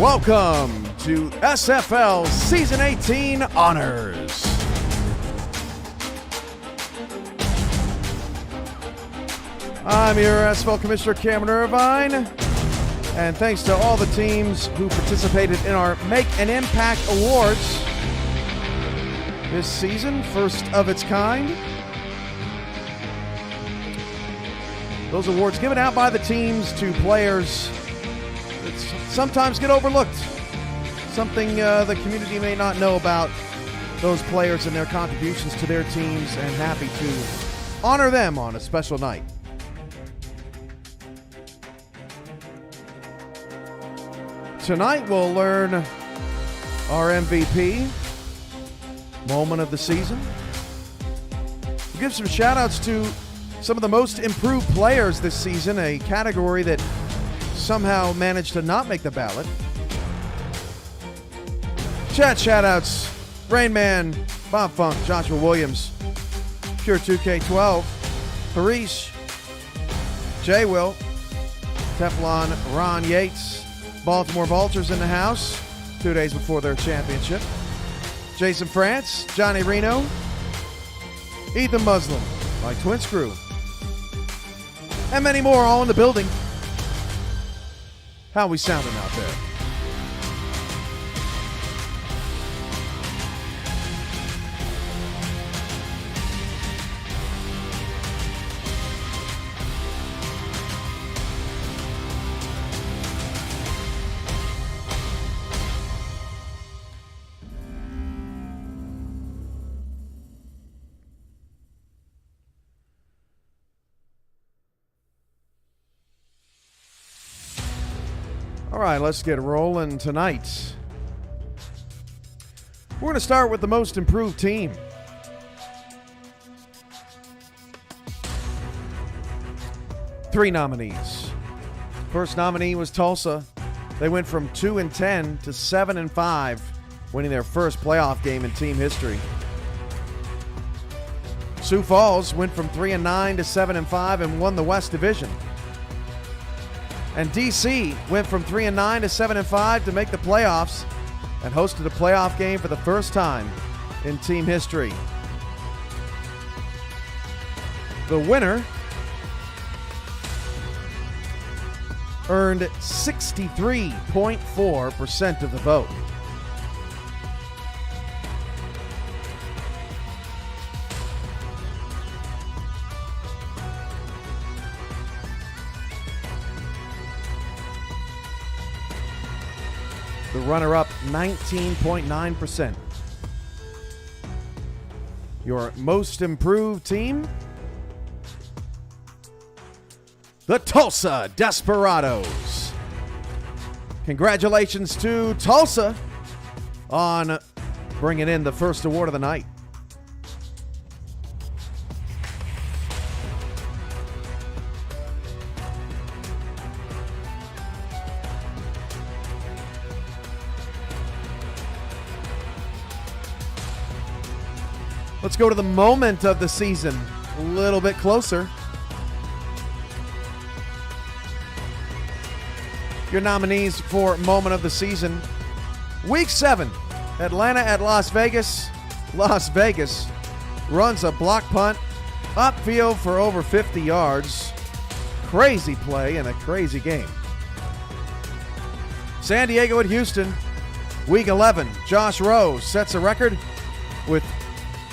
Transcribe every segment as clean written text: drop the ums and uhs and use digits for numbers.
Welcome to SFL Season 18 Honors. I'm your SFL Commissioner Cameron Irvine, and thanks to all the teams who participated in our Make an Impact Awards this season, first of its kind. Those awards given out by the teams to players that sometimes get overlooked. Something the community may not know about those players and their contributions to their teams, and happy to honor them on a special night. Tonight we'll learn our MVP, moment of the season. We'll give some shout outs to some of the most improved players this season, a category that somehow managed to not make the ballot. Chat shout-outs: Rain Man, Bob Funk, Joshua Williams, Pure 2K12, Harish, Jay Will, Teflon, Ron Yates, Baltimore Vultures in the house 2 days before their championship, Jason France, Johnny Reno, Ethan Muslim, my twin screw, and many more, all in the building. How we sounding out there? All right, let's get rolling tonight. We're going to start with the most improved team. Three nominees. First nominee was Tulsa. They went from 2-10 to 7-5, winning their first playoff game in team history. Sioux Falls went from 3-9 to 7-5 and won the West Division. And DC went from 3-9 to 7-5 to make the playoffs and hosted a playoff game for the first time in team history. The winner earned 63.4% of the vote. The runner-up, 19.9%. Your most improved team? The Tulsa Desperados. Congratulations to Tulsa on bringing in the first award of the night. Let's go to the moment of the season, a little bit closer. Your nominees for moment of the season. Week 7, Atlanta at Las Vegas. Las Vegas runs a block punt upfield for over 50 yards. Crazy play and a crazy game. San Diego at Houston. Week 11, Josh Rowe sets a record with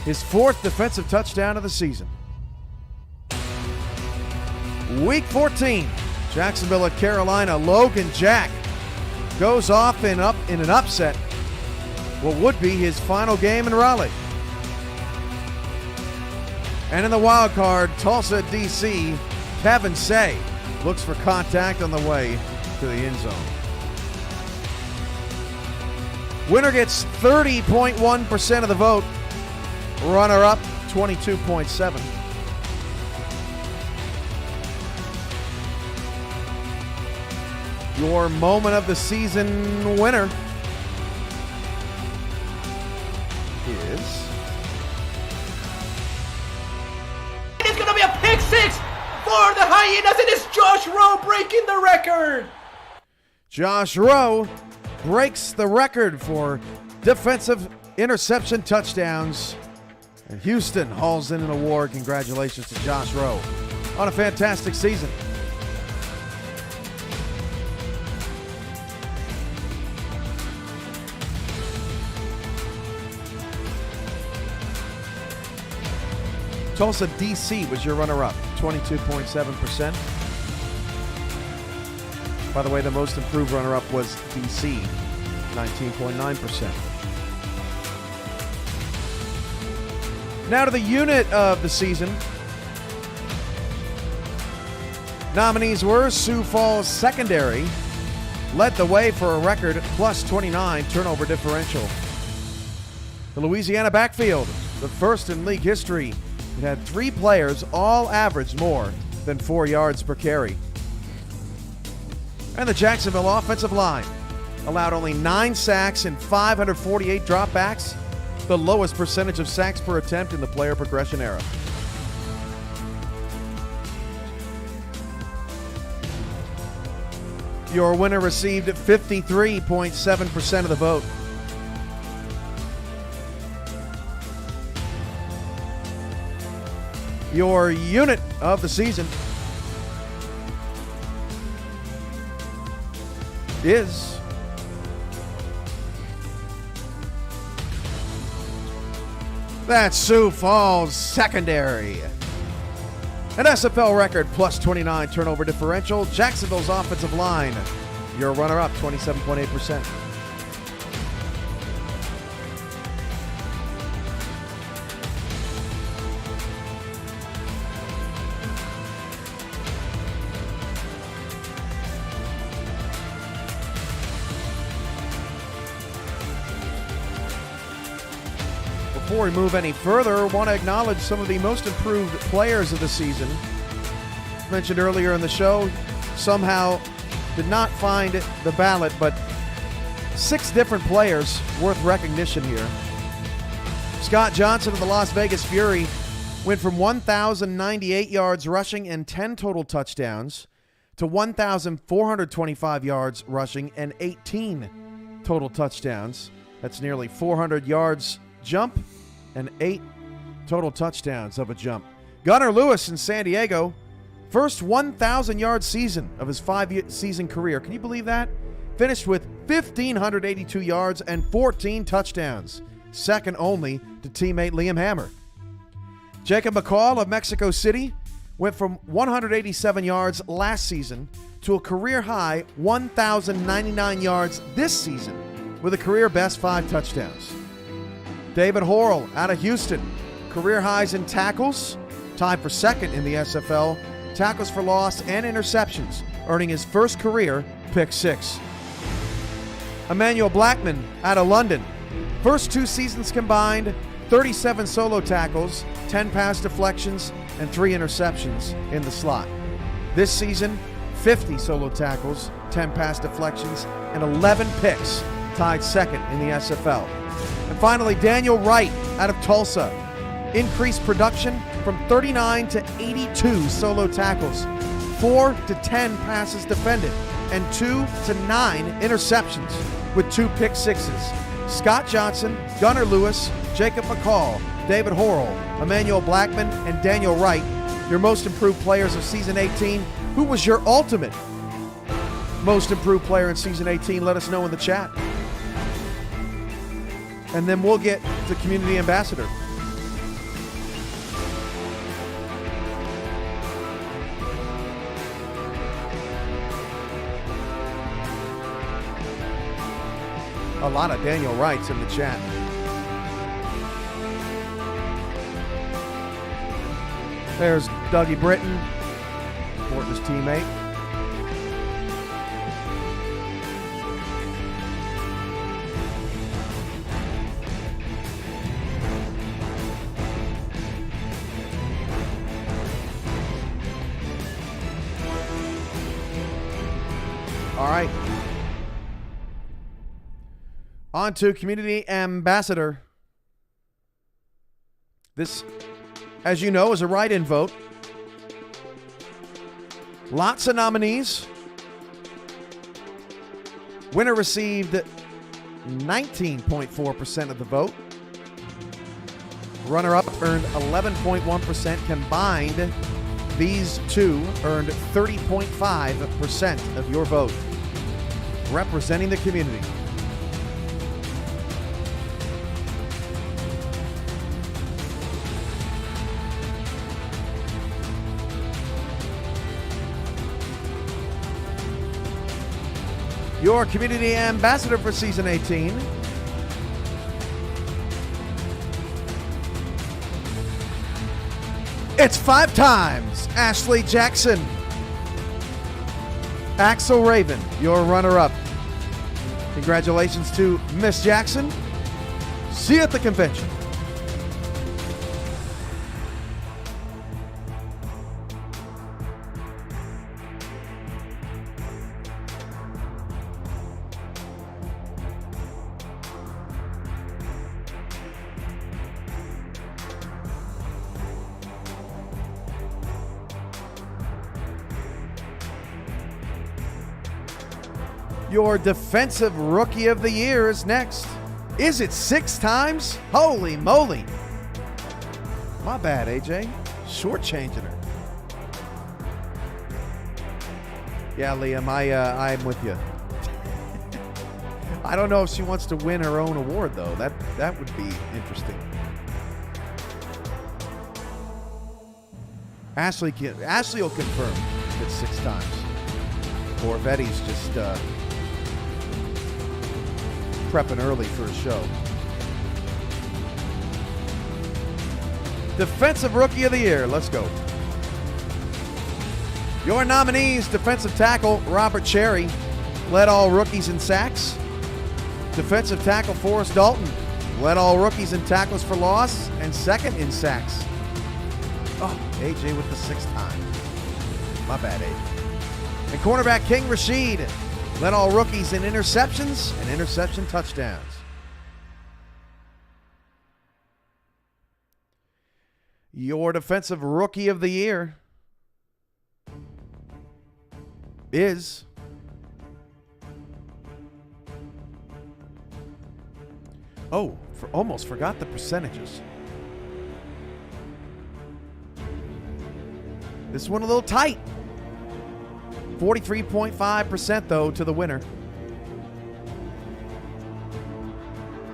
his 4th defensive touchdown of the season. Week 14, Jacksonville at Carolina. Logan Jack goes off in an upset, what would be his final game in Raleigh. And in the wild card, Tulsa DC, Kevin Say looks for contact on the way to the end zone. Winner gets 30.1% of the vote. Runner-up, 22.7%. Your moment of the season winner is... It's going to be a pick six for the Hyenas. It is Josh Rowe breaking the record. Josh Rowe breaks the record for defensive interception touchdowns. And Houston hauls in an award. Congratulations to Josh Rowe on a fantastic season. Tulsa, DC was your runner-up, 22.7%. By the way, the most improved runner-up was DC, 19.9%. Now to the unit of the season. Nominees were Sioux Falls Secondary, led the way for a record plus 29 turnover differential. The Louisiana backfield, the first in league history. It had 3 players all averaged more than 4 yards per carry. And the Jacksonville offensive line allowed only 9 sacks and 548 dropbacks, the lowest percentage of sacks per attempt in the player progression era. Your winner received 53.7% of the vote. Your unit of the season is that Sioux Falls Secondary. An SFL record plus 29 turnover differential. Jacksonville's offensive line, your runner-up, 27.8%. Before we move any further, I want to acknowledge some of the most improved players of the season. Mentioned earlier in the show, somehow did not find the ballot, but 6 different players worth recognition here. Scott Johnson of the Las Vegas Fury went from 1,098 yards rushing and 10 total touchdowns to 1,425 yards rushing and 18 total touchdowns. That's nearly 400 yards jump and 8 total touchdowns of a jump. Gunnar Lewis in San Diego, first 1,000-yard season of his 5-season career. Can you believe that? Finished with 1,582 yards and 14 touchdowns, second only to teammate Liam Hammer. Jacob McCall of Mexico City went from 187 yards last season to a career-high 1,099 yards this season with a career-best 5 touchdowns. David Horrell out of Houston, career highs in tackles, tied for second in the SFL, tackles for loss and interceptions, earning his first career pick 6. Emmanuel Blackman out of London, first 2 seasons combined, 37 solo tackles, 10 pass deflections, and 3 interceptions in the slot. This season, 50 solo tackles, 10 pass deflections, and 11 picks, tied second in the SFL. And finally, Daniel Wright out of Tulsa. Increased production from 39 to 82 solo tackles, 4 to 10 passes defended, and 2 to 9 interceptions with 2 pick 6s. Scott Johnson, Gunnar Lewis, Jacob McCall, David Horrell, Emmanuel Blackman, and Daniel Wright, your most improved players of season 18. Who was your ultimate most improved player in season 18? Let us know in the chat. And then we'll get to Community Ambassador. A lot of Daniel Wrights in the chat. There's Dougie Britton, Morton's teammate. All right. On to Community Ambassador. This, as you know, is a write-in vote. Lots of nominees. Winner received 19.4% of the vote. Runner-up earned 11.1%. Combined, these two earned 30.5% of your vote, representing the community. Your community ambassador for season 18. It's 5 times Ashley Jackson. Axel Raven, your runner-up. Congratulations to Miss Jackson. See you at the convention. Your defensive rookie of the year is next. Is it 6 times? Holy moly. My bad, AJ. Shortchanging her. Yeah, Liam, I'm with you. I don't know if she wants to win her own award, though. That would be interesting. Ashley will confirm if it's 6 times. Or if Eddie's just prepping early for a show. Defensive Rookie of the Year. Let's go. Your nominees: defensive tackle Robert Cherry, led all rookies in sacks. Defensive tackle Forrest Dalton, led all rookies in tackles for loss and second in sacks. Oh, AJ with the 6th time. My bad, AJ. And cornerback King Rashid led all rookies in interceptions and interception touchdowns. Your defensive rookie of the year is almost forgot the percentages. This one a little tight. 43.5% though to the winner.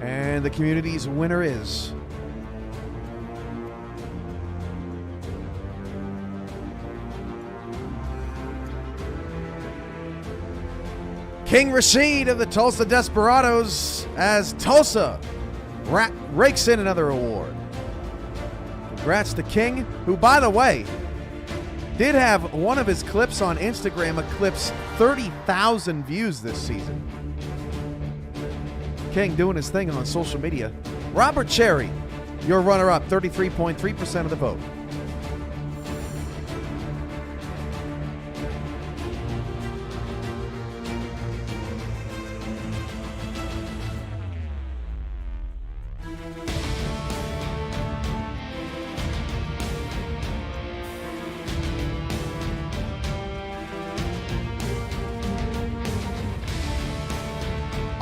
And the community's winner is King Rashid of the Tulsa Desperados, as Tulsa rakes in another award. Congrats to King, who, by the way, did have one of his clips on Instagram eclipse 30,000 views this season. King doing his thing on social media. Robert Cherry, your runner-up, 33.3% of the vote.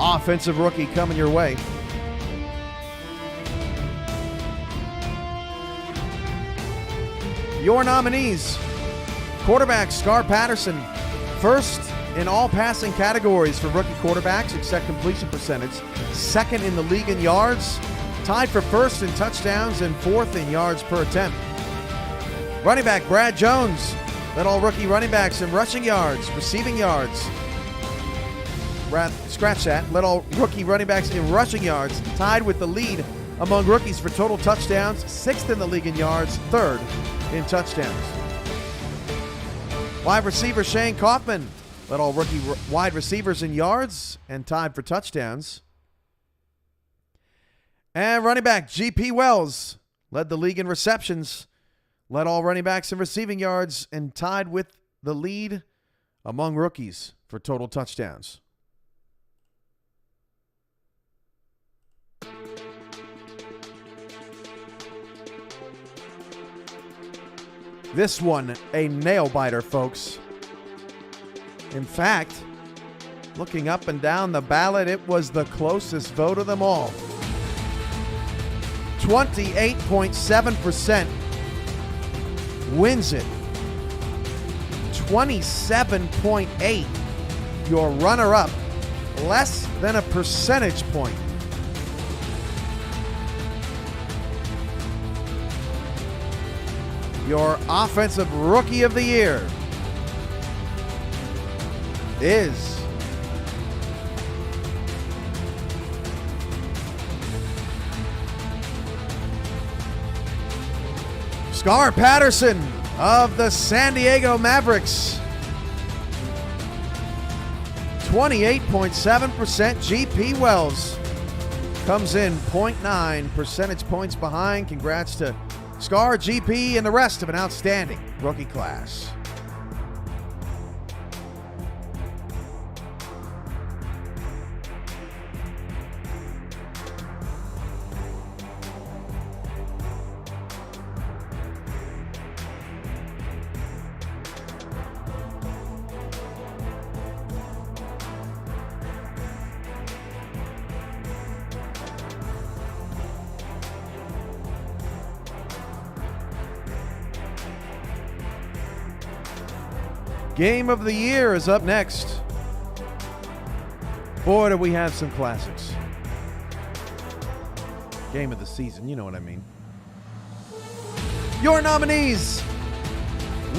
Offensive rookie coming your way. Your nominees: quarterback Scar Patterson, first in all passing categories for rookie quarterbacks except completion percentage, second in the league in yards, tied for first in touchdowns and fourth in yards per attempt. Running back Brad Jones led all rookie running backs in rushing yards, receiving yards. Scratch that. Led all rookie running backs in rushing yards, tied with the lead among rookies for total touchdowns, sixth in the league in yards, third in touchdowns. Wide receiver Shane Kaufman led all rookie wide receivers in yards and tied for touchdowns. And running back G.P. Wells led the league in receptions, led all running backs in receiving yards, and tied with the lead among rookies for total touchdowns. This one, a nail biter, folks. In fact, Looking up and down the ballot, it was the closest vote of them all. 28.7% wins it. 27.8%, your runner-up, less than a percentage point. Your Offensive Rookie of the Year is Scar Patterson of the San Diego Mavericks. 28.7%. GP Wells comes in 0.9 percentage points behind. Congrats to Scar, GP, and the rest of an outstanding rookie class. Game of the Year is up next. Boy, do we have some classics. Game of the season, you know what I mean. Your nominees.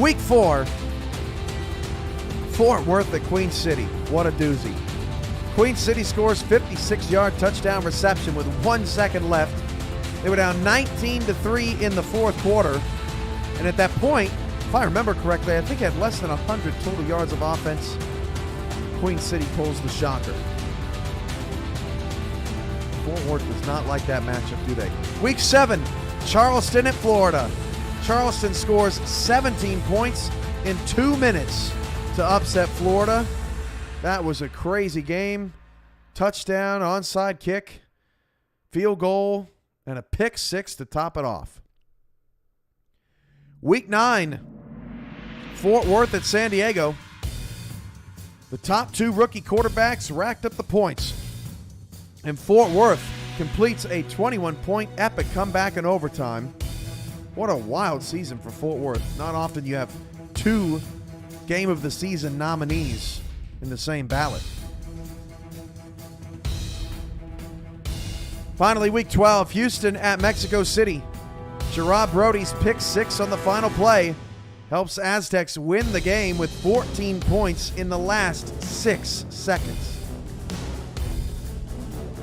Week 4. Fort Worth at Queen City. What a doozy. Queen City scores 56-yard touchdown reception with 1 second left. They were down 19-3 in the fourth quarter. And at that point, if I remember correctly, I think it had less than 100 total yards of offense. Queen City pulls the shocker. Fort Worth does not like that matchup, do they? Week 7, Charleston at Florida. Charleston scores 17 points in 2 minutes to upset Florida. That was a crazy game. Touchdown, onside kick, field goal, and a pick 6 to top it off. Week 9, Fort Worth at San Diego. The top 2 rookie quarterbacks racked up the points. And Fort Worth completes a 21-point epic comeback in overtime. What a wild season for Fort Worth. Not often you have 2 Game of the Season nominees in the same ballot. Finally, Week 12, Houston at Mexico City. Gerard Brody's pick 6 on the final play helps Aztecs win the game with 14 points in the last 6 seconds.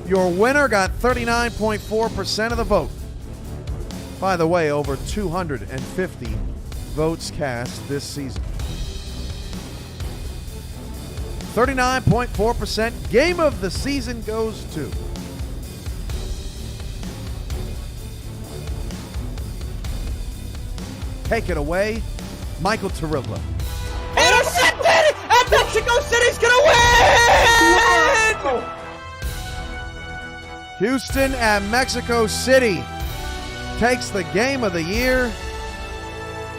Your winner got 39.4% of the vote. By the way, over 250 votes cast this season. 39.4% Game of the Season goes to take it away, Michael Tarilla. Intercepted! And Mexico City's gonna win! Houston at Mexico City takes the Game of the Year.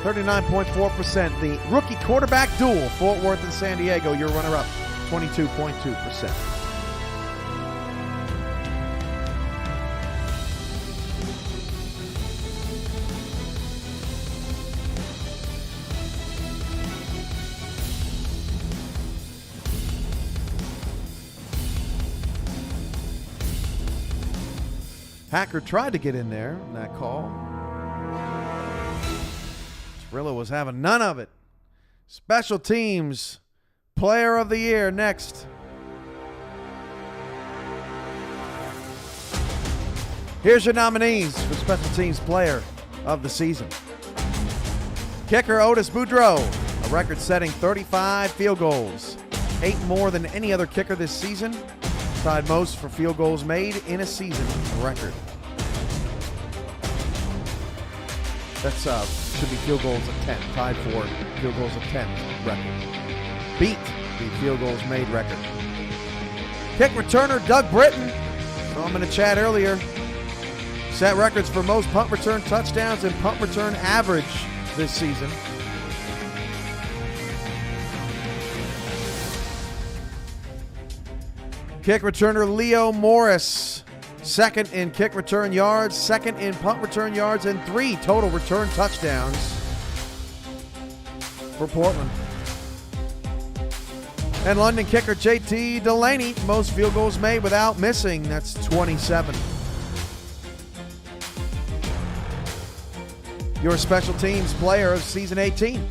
39.4%. The rookie quarterback duel, Fort Worth and San Diego, your runner-up, 22.2%. Hacker tried to get in there in that call. Trillo was having none of it. Special Teams Player of the Year next. Here's your nominees for Special Teams Player of the Season. Kicker Otis Boudreaux, a record-setting 35 field goals. 8 more than any other kicker this season. Tied most for field goals made in a season record. That's should be field goals of 10. Tied for field goals of 10 record. Beat the field goals made record. Kick returner Doug Britton, saw him in the chat earlier, set records for most punt return touchdowns and punt return average this season. Kick returner Leo Morris, second in kick return yards, second in punt return yards, and 3 total return touchdowns for Portland. And London kicker JT Delaney, most field goals made without missing. That's 27. Your special teams player of season 18.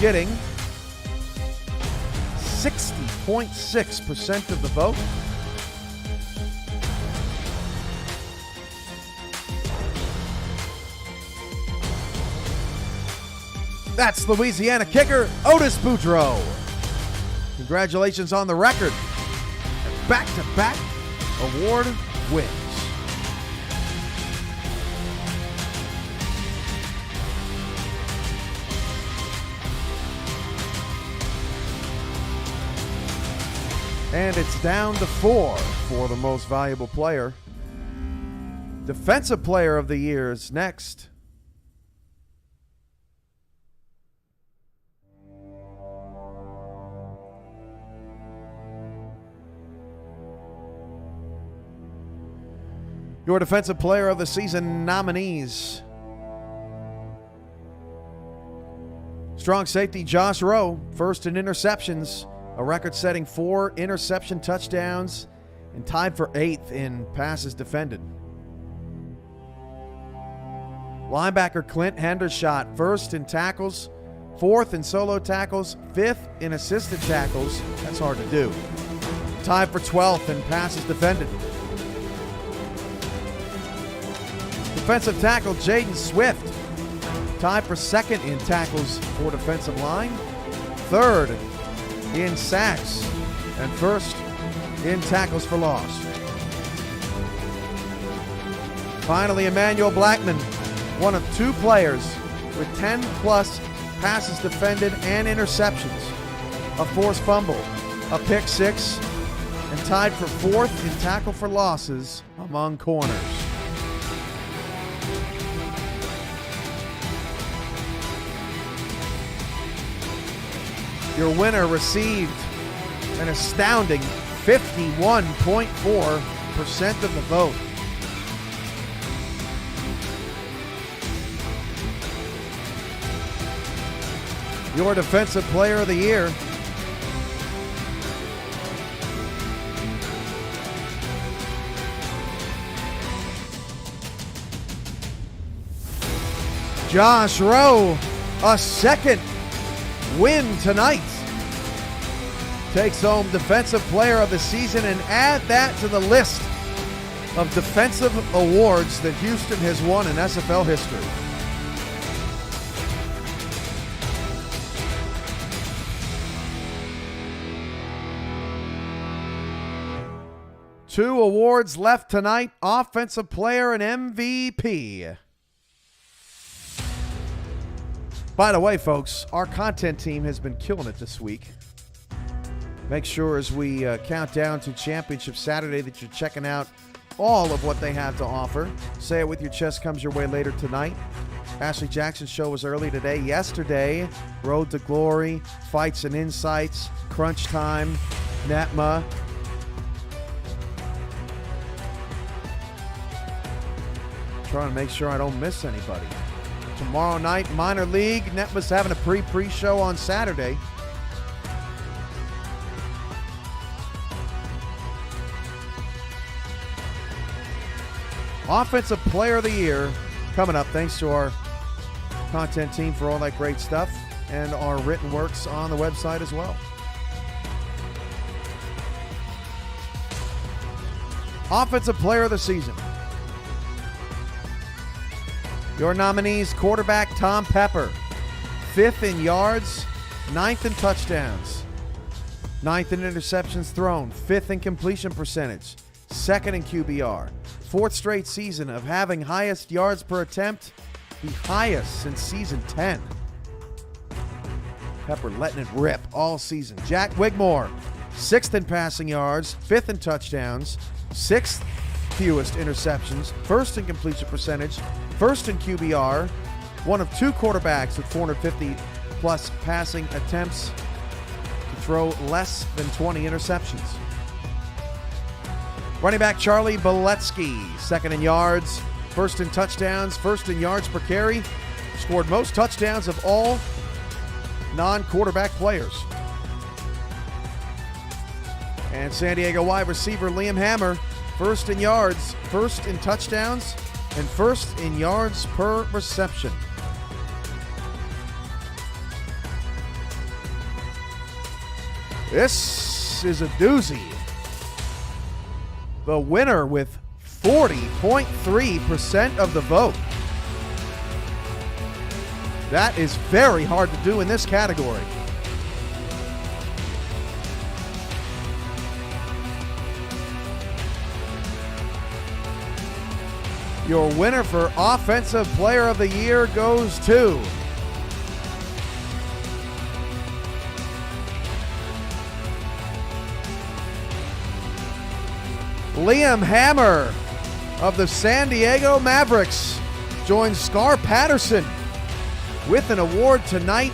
Getting 60.6% of the vote. That's Louisiana kicker Otis Boudreaux. Congratulations on the record. And back-to-back award wins. And it's down to 4 for the most valuable player. Defensive player of the year is next. Your defensive player of the season nominees. Strong safety Josh Rowe, first in interceptions, a record-setting 4 interception touchdowns, and tied for 8th in passes defended. Linebacker Clint Hendershot, first in tackles, 4th in solo tackles, 5th in assisted tackles. That's hard to do. Tied for 12th in passes defended. Defensive tackle Jaden Swift, tied for 2nd in tackles for defensive line, 3rd in sacks, and 1st in tackles for loss. Finally, Emmanuel Blackman, one of 2 players with 10-plus passes defended and interceptions, a forced fumble, a pick 6, and tied for 4th in tackle for losses among corners. Your winner received an astounding 51.4% of the vote. Your defensive player of the year Josh Rowe, a 2nd win tonight. Takes home defensive player of the season, and add that to the list of defensive awards that Houston has won in SFL history. Two awards left tonight, offensive player and MVP. By the way, folks, our content team has been killing it this week. Make sure as we count down to Championship Saturday that you're checking out all of what they have to offer. Say It With Your Chest comes your way later tonight. Ashley Jackson's show was early today. Yesterday, Road to Glory, Fights and Insights, Crunch Time, NETMA. Trying to make sure I don't miss anybody. Tomorrow night, Minor League. NETMA's having a pre-show on Saturday. Offensive Player of the Year coming up, thanks to our content team for all that great stuff and our written works on the website as well. Offensive Player of the Season. Your nominees: quarterback Tom Pepper, 5th in yards, 9th in touchdowns, 9th in interceptions thrown, 5th in completion percentage, 2nd in QBR, 4th straight season of having highest yards per attempt, the highest since season 10. Pepper letting it rip all season. Jack Wigmore, 6th in passing yards, 5th in touchdowns, 6th fewest interceptions, 1st in completion percentage, 1st in QBR, one of 2 quarterbacks with 450 plus passing attempts to throw less than 20 interceptions. Running back Charlie Boletsky, second in yards, first in touchdowns, first in yards per carry. Scored most touchdowns of all non-quarterback players. And San Diego wide receiver Liam Hammer, first in yards, first in touchdowns, and first in yards per reception. This is a doozy. The winner with 40.3% of the vote. That is very hard to do in this category. Your winner for Offensive Player of the Year goes to Liam Hammer of the San Diego Mavericks. Joins Scar Patterson with an award tonight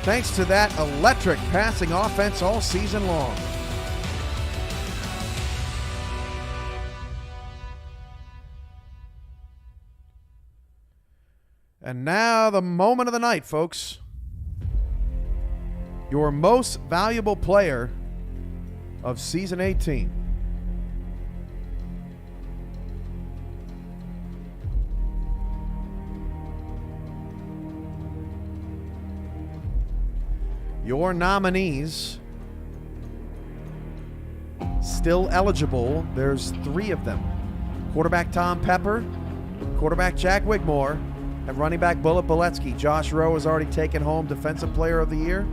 thanks to that electric passing offense all season long. And now the moment of the night, folks. Your most valuable player of season 18. Your nominees, still eligible, there's 3 of them. Quarterback Tom Pepper, quarterback Jack Wigmore, and running back Bullet Boletsky. Josh Rowe has already taken home Defensive Player of the Year,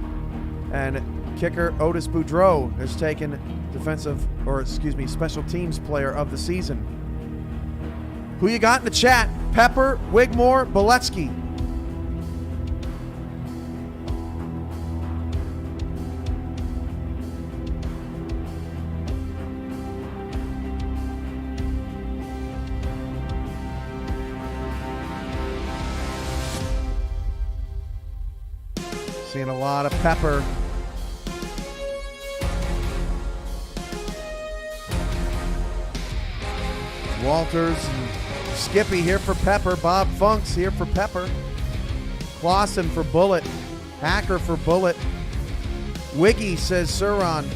and kicker Otis Boudreau has taken Special Teams Player of the Season. Who you got in the chat? Pepper, Wigmore, Boletsky. Seeing a lot of Pepper. Walters and Skippy here for Pepper. Bob Funk's here for Pepper. Clausen for Bullet. Hacker for Bullet. Wiggy says Suron.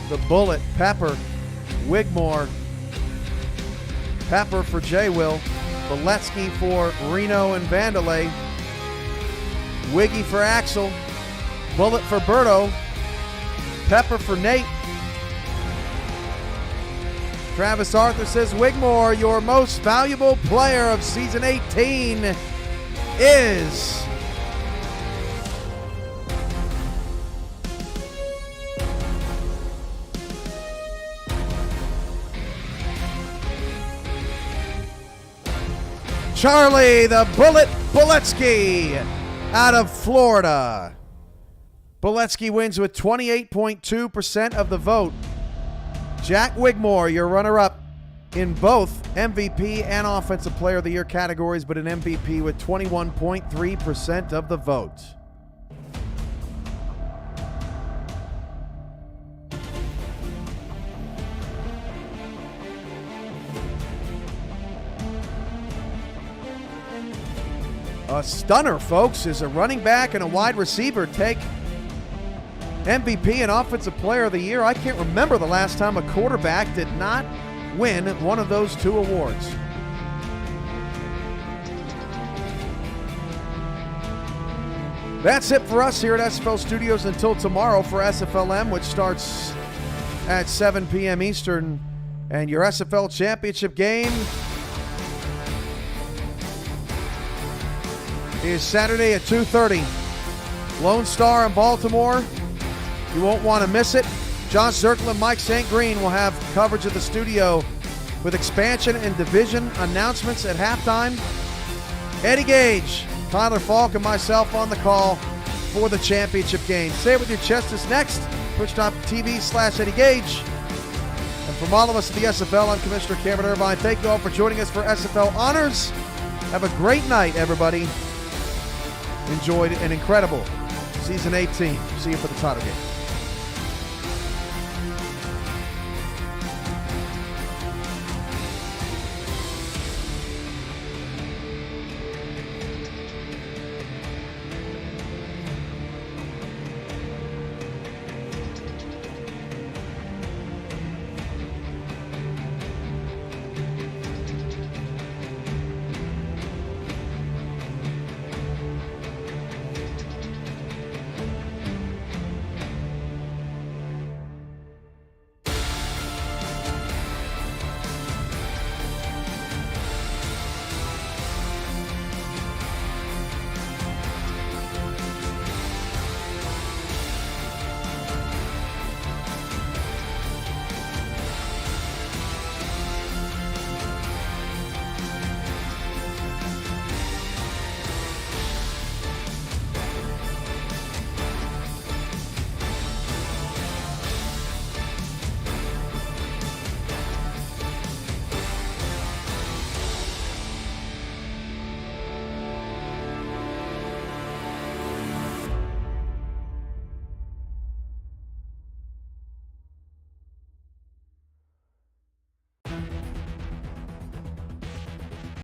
The Bullet. Pepper. Wigmore. Pepper for J. Will. Boletsky for Reno and Vandalay. Wiggy for Axel, Bullet for Berto, Pepper for Nate. Travis Arthur says, Wigmore, your most valuable player of season 18 is Charlie the Bullet Boletsky out of Florida. Boletsky wins with 28.2% of the vote. Jack Wigmore, your runner-up in both MVP and Offensive Player of the Year categories, but an MVP with 21.3% of the vote. A stunner, folks, is a running back and a wide receiver take MVP and Offensive Player of the Year. I can't remember the last time a quarterback did not win one of those 2 awards. That's it for us here at SFL Studios until tomorrow for SFLM, which starts at 7 p.m. Eastern. And your SFL Championship game is Saturday at 2:30. Lone Star in Baltimore. You won't want to miss it. John Zirkle and Mike St. Green will have coverage of the studio with expansion and division announcements at halftime. Eddie Gage, Tyler Falk, and myself on the call for the championship game. Say it with your chest is next. Twitch.tv/Eddie Gage. And from all of us at the SFL, I'm Commissioner Cameron Irvine. Thank you all for joining us for SFL Honors. Have a great night, everybody. enjoyed an incredible Season 18. See you for the title game.